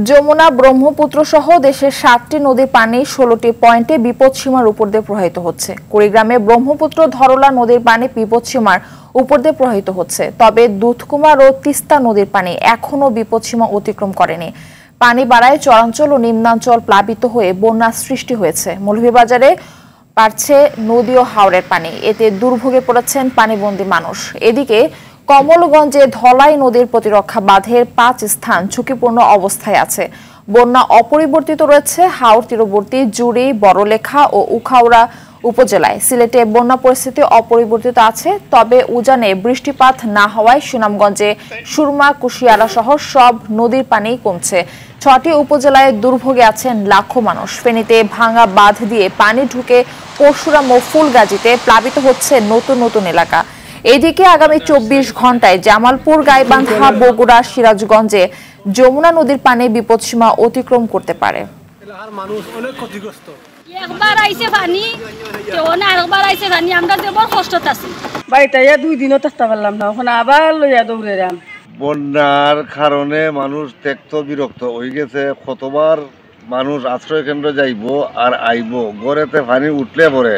যমুনা, ব্রহ্মপুত্র সহ দেশের ৭টি নদীর পানি ১৬টি পয়েন্টে বিপদসীমার উপর দিয়ে প্রবাহিত হচ্ছে। কুড়িগ্রামে ব্রহ্মপুত্র ধরলা নদীর পানি বিপদসীমার উপর দিয়ে প্রবাহিত হচ্ছে, তবে দুধকুমার ও তিস্তা নদীর পানি এখনও বিপদসীমা অতিক্রম করেনি। পানি বাড়ায় চরাঞ্চল ও নিম্নাঞ্চল প্লাবিত হয়ে বন্যার সৃষ্টি হয়েছে। মৌলভীবাজারে বাড়ছে নদী ও হাওরের পানি, এতে দুর্ভোগে পড়েছেন পানিবন্দী মানুষ। এদিকে কমলগঞ্জে ধলাই নদীর প্রতিরক্ষা বাঁধের ৫ স্থান ঝুঁকিপূর্ণ অবস্থায় আছে। বন্যা অপরিবর্তিত রয়েছে হাওর তীরবর্তী জুড়ি, বড়লেখা ও উখাউড়া উপজেলায়। সিলেটে বন্যা পরিস্থিতি অপরিবর্তিত আছে, তবে উজানে বৃষ্টিপাত না হওয়ায় সুনামগঞ্জে সুরমা, কুশিয়ারা সহ সব নদীর পানি কমছে। ৬টি উপজেলায় দুর্ভোগে আছেন লাখো মানুষ। ফেনীতে ভাঙা বাঁধ দিয়ে পানি ঢুকে পরশুরাম ও ফুলগাজীতে প্লাবিত হচ্ছে নতুন নতুন এলাকা। এদিকে আগামী ২৪ ঘন্টায় জামালপুর, গাইবান্ধা, বগুড়া, সিরাজগঞ্জে যমুনা নদীর পানি বিপদসীমা অতিক্রম করতে পারে। একবার আইছে পানি, আরেকবার আইছে পানি, আমরা যে বড় কষ্টত আছি। বাড়িতে ২ দিনও থাকতে পারলাম না, ওখানে আবার লইয়া দৌড়ে রাম। বন্যার কারণে মানুষ ত্যক্ত বিরক্ত হয়ে গেছে। কতবার মানুষ আশ্রয় কেন্দ্র যাইবো আর আইবো, গড়েতে পানি উঠলে পরে